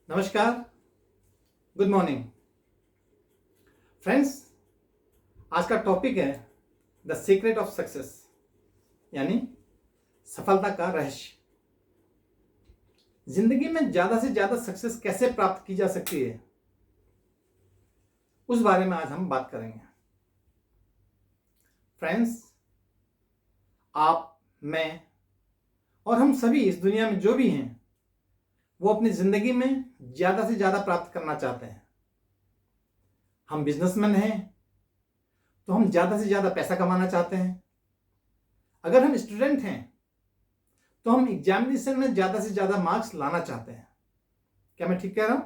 नमस्कार, good morning friends. आज का टॉपिक है द सीक्रेट ऑफ सक्सेस, यानी सफलता का रहस्य। जिंदगी में ज्यादा से ज्यादा सक्सेस कैसे प्राप्त की जा सकती है, उस बारे में आज हम बात करेंगे। फ्रेंड्स, आप, मैं और हम सभी इस दुनिया में जो भी हैं, वो अपनी जिंदगी में ज्यादा से ज्यादा प्राप्त करना चाहते हैं। हम बिजनेसमैन हैं तो हम ज्यादा से ज्यादा पैसा कमाना चाहते हैं। अगर हम स्टूडेंट हैं तो हम एग्जामिनेशन में ज्यादा से ज्यादा मार्क्स लाना चाहते हैं। क्या मैं ठीक कह रहा हूं?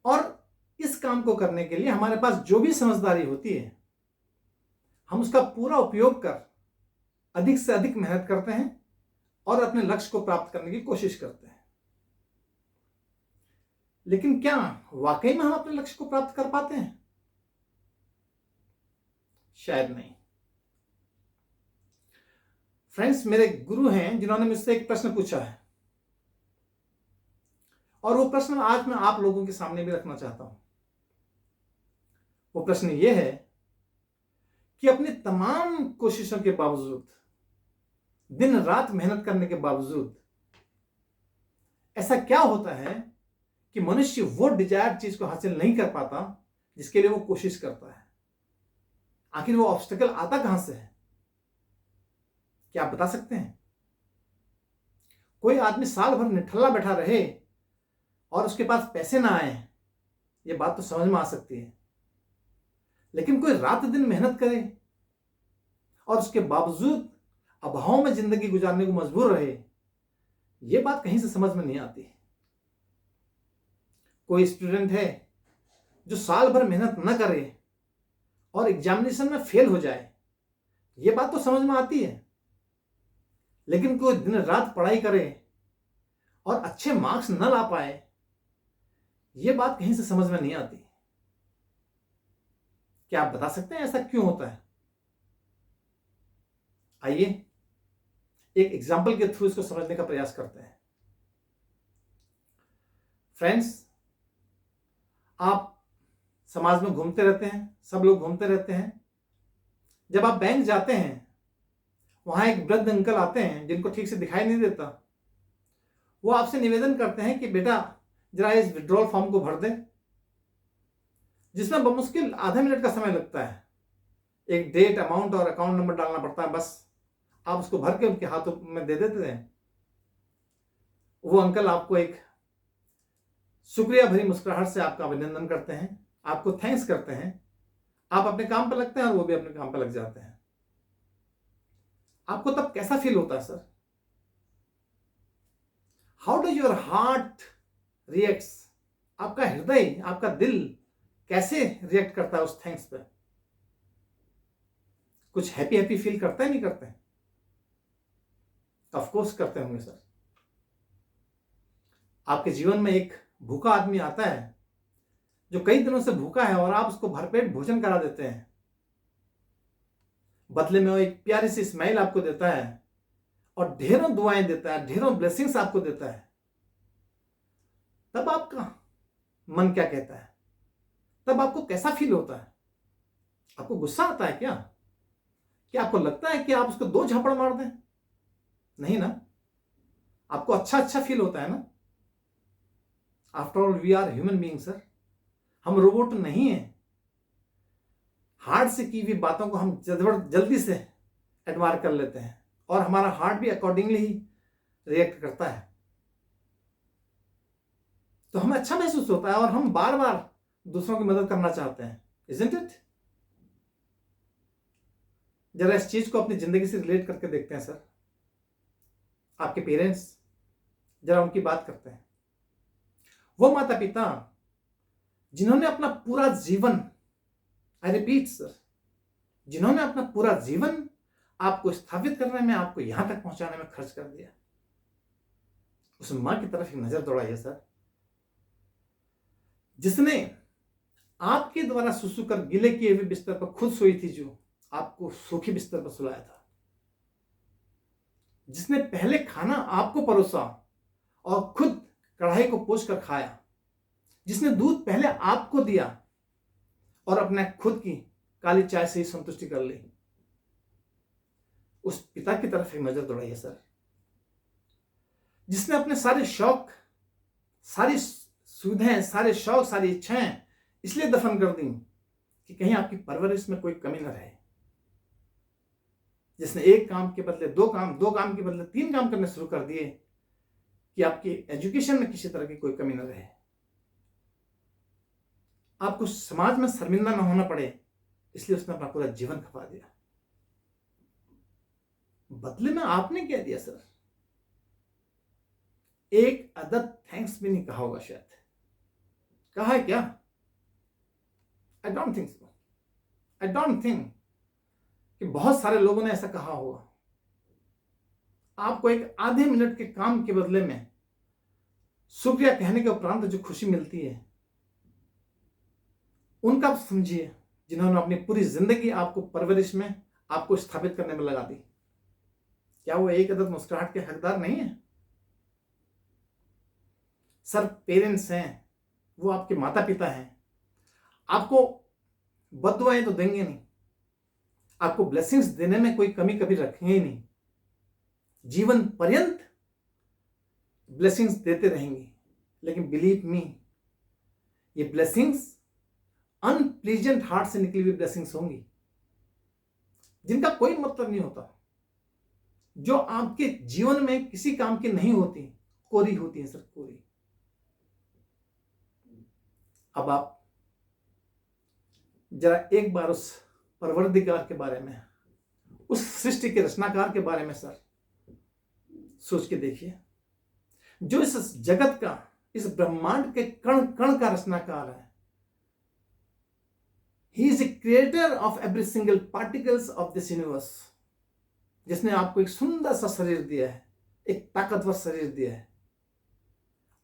और इस काम को करने के लिए हमारे पास जो भी समझदारी होती है, हम उसका पूरा उपयोग कर अधिक से अधिक मेहनत करते हैं और अपने लक्ष्य को प्राप्त करने की कोशिश करते हैं। लेकिन क्या वाकई में हम अपने लक्ष्य को प्राप्त कर पाते हैं? शायद नहीं। फ्रेंड्स, मेरे गुरु हैं जिन्होंने मुझसे एक प्रश्न पूछा है, और वो प्रश्न आज मैं आप लोगों के सामने भी रखना चाहता हूं। वो प्रश्न ये है कि अपनी तमाम कोशिशों के बावजूद, दिन रात मेहनत करने के बावजूद, ऐसा क्या होता है कि मनुष्य वो डिजायर्ड चीज को हासिल नहीं कर पाता जिसके लिए वो कोशिश करता है? आखिर वो ऑब्स्टेकल आता कहां से है? क्या आप बता सकते हैं? कोई आदमी साल भर निठल्ला बैठा रहे और उसके पास पैसे ना आए, ये बात तो समझ में आ सकती है। लेकिन कोई रात दिन मेहनत करे और उसके बावजूद अभाव में जिंदगी गुजारने को मजबूर रहे, ये बात कहीं से समझ में नहीं आती। कोई स्टूडेंट है जो साल भर मेहनत न करे और एग्जामिनेशन में फेल हो जाए, ये बात तो समझ में आती है। लेकिन कोई दिन रात पढ़ाई करे और अच्छे मार्क्स न ला पाए, ये बात कहीं से समझ में नहीं आती। क्या आप बता सकते हैं ऐसा क्यों होता है? आइए एक एग्जाम्पल के थ्रू इसको समझने का प्रयास करते हैं। फ्रेंड्स, आप समाज में घूमते रहते हैं, सब लोग घूमते रहते हैं। जब आप बैंक जाते हैं, वहां एक वृद्ध अंकल आते हैं जिनको ठीक से दिखाई नहीं देता। वो आपसे निवेदन करते हैं कि बेटा जरा इस विड्रॉल फॉर्म को भर दे, जिसमें बमुश्किल आधे मिनट का समय लगता है। एक डेट, अमाउंट और अकाउंट नंबर डालना पड़ता है, बस आप उसको भर के उनके हाथों में दे देते हैं। वो अंकल आपको एक शुक्रिया भरी मुस्कुराहट से आपका अभिनंदन करते हैं, आपको थैंक्स करते हैं। आप अपने काम पर लगते हैं और वो भी अपने काम पर लग जाते हैं। आपको तब कैसा फील होता है sir? How do your heart reacts? आपका हृदय, आपका दिल कैसे रिएक्ट करता है उस थैंक्स पे? कुछ हैप्पी हैप्पी फील करता है, नहीं करते हैं? ऑफ कोर्स करते होंगे सर। आपके जीवन में एक भूखा आदमी आता है जो कई दिनों से भूखा है, और आप उसको भरपेट भोजन करा देते हैं। बदले में वो एक प्यारी सी स्माइल आपको देता है और ढेरों दुआएं देता है, ढेरों ब्लेसिंग्स आपको देता है। तब आपका मन क्या कहता है? तब आपको कैसा फील होता है? आपको गुस्सा आता है क्या? क्या आपको लगता है कि आप उसको दो झापड़ मार दें? नहीं ना। आपको अच्छा अच्छा फील होता है ना। After all we are human being sir. हम रोबोट नहीं है। हार्ट से की हुई बातों को हम जल्दी से एडमायर कर लेते हैं, और हमारा हार्ट भी अकॉर्डिंगली ही रिएक्ट करता है। तो हमें अच्छा महसूस होता है और हम बार बार दूसरों की मदद करना चाहते हैं, इजंट इट? जरा इस चीज को अपनी जिंदगी से रिलेट करके देखते हैं सर। आपके पेरेंट्स, जरा उनकी बात करते हैं। वो माता पिता जिन्होंने अपना पूरा जीवन, आई रिपीट सर, जिन्होंने अपना पूरा जीवन आपको स्थापित करने में, आपको यहां तक पहुंचाने में खर्च कर दिया, उस मां की तरफ एक नजर दौड़ाइए सर, जिसने आपके द्वारा सुसु कर गीले किए हुए बिस्तर पर खुद सोई थी, जो आपको सूखी बिस्तर पर सुलाया था, जिसने पहले खाना आपको परोसा और खुद कढ़ाई को पोंछ कर खाया, जिसने दूध पहले आपको दिया और अपने खुद की काली चाय से ही संतुष्टि कर ली, उस पिता की तरफ एक नजर दौड़ाइए सर, जिसने अपने सारे शौक, सारी सुविधाएं, सारे शौक, सारी इच्छाएं इसलिए दफन कर दी कि कहीं आपकी परवरिश में कोई कमी न रहे, जिसने एक काम के बदले दो काम के बदले 3 काम करने शुरू कर दिए कि आपकी एजुकेशन में किसी तरह की कोई कमी न रहे, आपको समाज में शर्मिंदा न होना पड़े, इसलिए उसने अपना पूरा जीवन खपा दिया। बदले में आपने क्या दिया सर? एक अदद थैंक्स भी नहीं कहा होगा, शायद कहा है क्या? I don't think so. I don't think कि बहुत सारे लोगों ने ऐसा कहा होगा। आपको एक आधे मिनट के काम के बदले में शुक्रिया कहने के उपरांत जो खुशी मिलती है, उनका आप समझिए, जिन्होंने अपनी पूरी जिंदगी आपको परवरिश में, आपको स्थापित करने में लगा दी। क्या वो एक अदद मुस्कुराहट के हकदार नहीं है? सर, पेरेंट्स हैं, वो आपके माता पिता हैं, आपको बद्दुआएं तो देंगे नहीं, आपको ब्लेसिंग्स देने में कोई कमी कभी रखेंगे ही नहीं, जीवन पर्यंत ब्लेसिंग्स देते रहेंगे। लेकिन बिलीव मी, ये ब्लेसिंग्स अनप्लीजेंट हार्ट से निकली हुई ब्लेसिंग्स होंगी, जिनका कोई मतलब नहीं होता, जो आपके जीवन में किसी काम की नहीं होती, कोरी होती है सर, कोरी। अब आप जरा एक बार उस परवरदिगार के बारे में, उस सृष्टि के रचनाकार के बारे में सर सोच के देखिए, जो इस जगत का, इस ब्रह्मांड के कण कण का रचनाकार है। He is a creator of every single particles of this universe, जिसने आपको एक सुंदर सा शरीर दिया है, एक ताकतवर शरीर दिया है,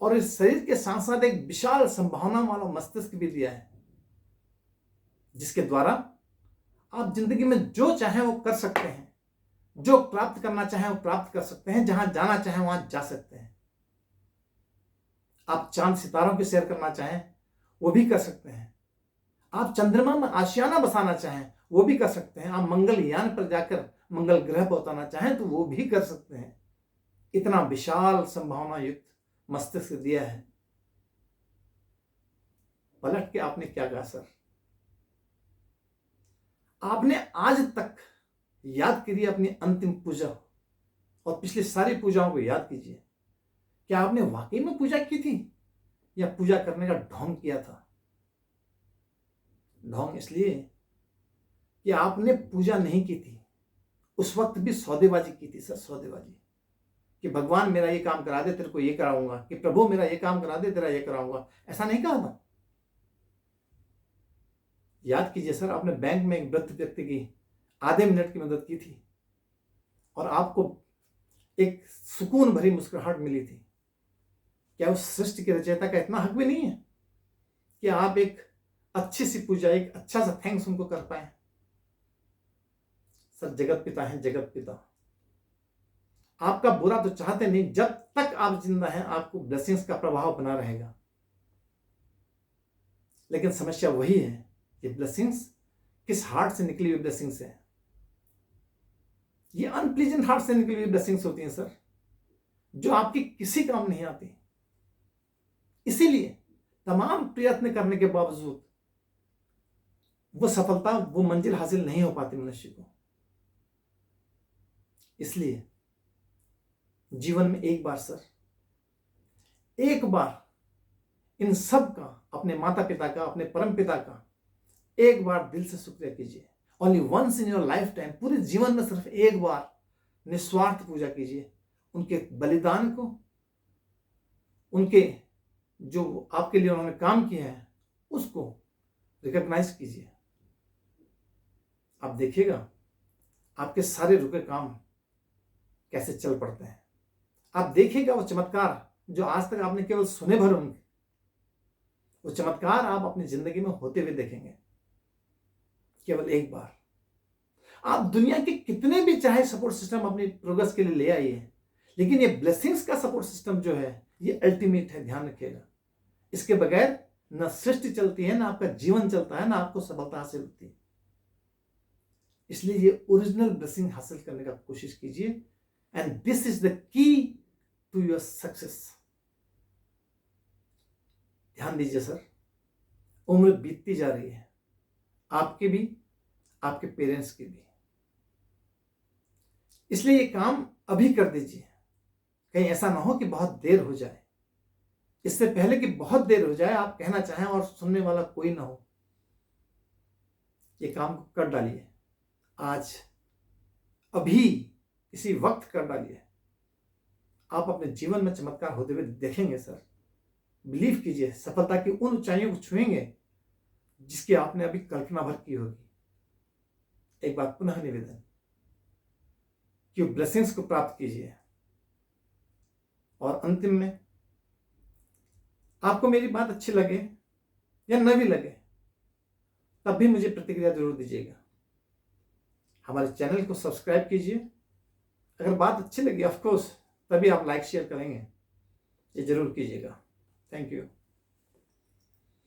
और इस शरीर के साथ साथ एक विशाल संभावना वाला मस्तिष्क भी दिया है, जिसके द्वारा आप जिंदगी में जो चाहें वो कर सकते हैं, जो प्राप्त करना चाहें वो प्राप्त कर सकते हैं, जहां जाना चाहें वहां जा सकते हैं। आप चांद सितारों की सैर करना चाहें वो भी कर सकते हैं, आप चंद्रमा में आशियाना बसाना चाहें वो भी कर सकते हैं, आप मंगलयान पर जाकर मंगल ग्रह पर उतारना चाहें तो वो भी कर सकते हैं। इतना विशाल संभावना युक्त मस्तिष्क दिया है। पलट के आपने क्या कहा सर? आपने आज तक याद करिए अपनी अंतिम पूजा और पिछली सारी पूजाओं को याद कीजिए, क्या आपने वाकई में पूजा की थी या पूजा करने का ढोंग किया था? ढोंग इसलिए कि आपने पूजा नहीं की थी, उस वक्त भी सौदेबाजी की थी सर, सौदेबाजी, कि भगवान मेरा ये काम करा दे तेरे को ये कराऊंगा, कि प्रभु मेरा ये काम करा दे तेरा ये कराऊंगा, ऐसा नहीं कहा था। याद कीजिए सर, आपने बैंक में एक वृद्ध व्यक्ति की आधे मिनट की मदद की थी और आपको एक सुकून भरी मुस्कुराहट मिली थी। क्या उस सृष्टि के रचयिता का इतना हक भी नहीं है कि आप एक अच्छी सी पूजा, एक अच्छा सा थैंक्स उनको कर पाए? सर, जगत पिता हैं, जगत पिता आपका बुरा तो चाहते नहीं, जब तक आप जिंदा हैं आपको ब्लेसिंग्स का प्रभाव बना रहेगा। लेकिन समस्या वही है, ये ब्लेसिंग्स किस हार्ट से निकली हुई ब्लेसिंग्स है? ये अनप्लीजेंट हार्ट से निकली हुई ब्लेसिंग्स होती हैं सर, जो आपकी किसी काम नहीं आती। इसीलिए तमाम प्रयत्न करने के बावजूद वो सफलता, वो मंजिल हासिल नहीं हो पाती मनुष्य को। इसलिए जीवन में एक बार सर, एक बार इन सब का, अपने माता पिता का, अपने परम पिता का एक बार दिल से शुक्रिया कीजिए। Only once in your life time, पूरे जीवन में सिर्फ एक बार निस्वार्थ पूजा कीजिए। उनके बलिदान को, उनके जो आपके लिए उन्होंने काम किया है उसको रिकॉग्नाइज कीजिए। आप देखिएगा आपके सारे रुके काम कैसे चल पड़ते हैं। आप देखिएगा वो चमत्कार जो आज तक आपने केवल सुने भर होंगे, वो चमत्कार आप अपनी जिंदगी में होते हुए देखेंगे। केवल एक बार आप दुनिया के कितने भी चाहे सपोर्ट सिस्टम अपनी प्रोग्रेस के लिए ले आइए, लेकिन ये ब्लेसिंग्स का सपोर्ट सिस्टम जो है ये अल्टीमेट है, ध्यान रखिएगा। इसके बगैर ना सृष्टि चलती है, ना आपका जीवन चलता है, ना आपको सफलता हासिल होती है। इसलिए ये ओरिजिनल ब्लेसिंग हासिल करने का कोशिश कीजिए, and this is the key to your success. ध्यान दीजिए सर, उम्र बीतती जा रही है, आपकी भी, आपके पेरेंट्स की भी। इसलिए ये काम अभी कर दीजिए, कहीं ऐसा ना हो कि बहुत देर हो जाए। इससे पहले कि बहुत देर हो जाए, आप कहना चाहें और सुनने वाला कोई ना हो, ये काम कर डालिए आज, अभी, इसी वक्त कर डालिए। आप अपने जीवन में चमत्कार होते हुए देखेंगे सर। बिलीव कीजिए, सफलता की उन ऊंचाइयों को छुएंगे जिसकी आपने अभी कल्पना भर की होगी। एक बार पुनः निवेदन कि ब्लेसिंग्स को प्राप्त कीजिए। और अंतिम में, आपको मेरी बात अच्छी लगे या न भी लगे, तब भी मुझे प्रतिक्रिया जरूर दीजिएगा। हमारे चैनल को सब्सक्राइब कीजिए। अगर बात अच्छी लगी ऑफ कोर्स, तभी आप लाइक शेयर करेंगे, ये जरूर कीजिएगा। Thank you.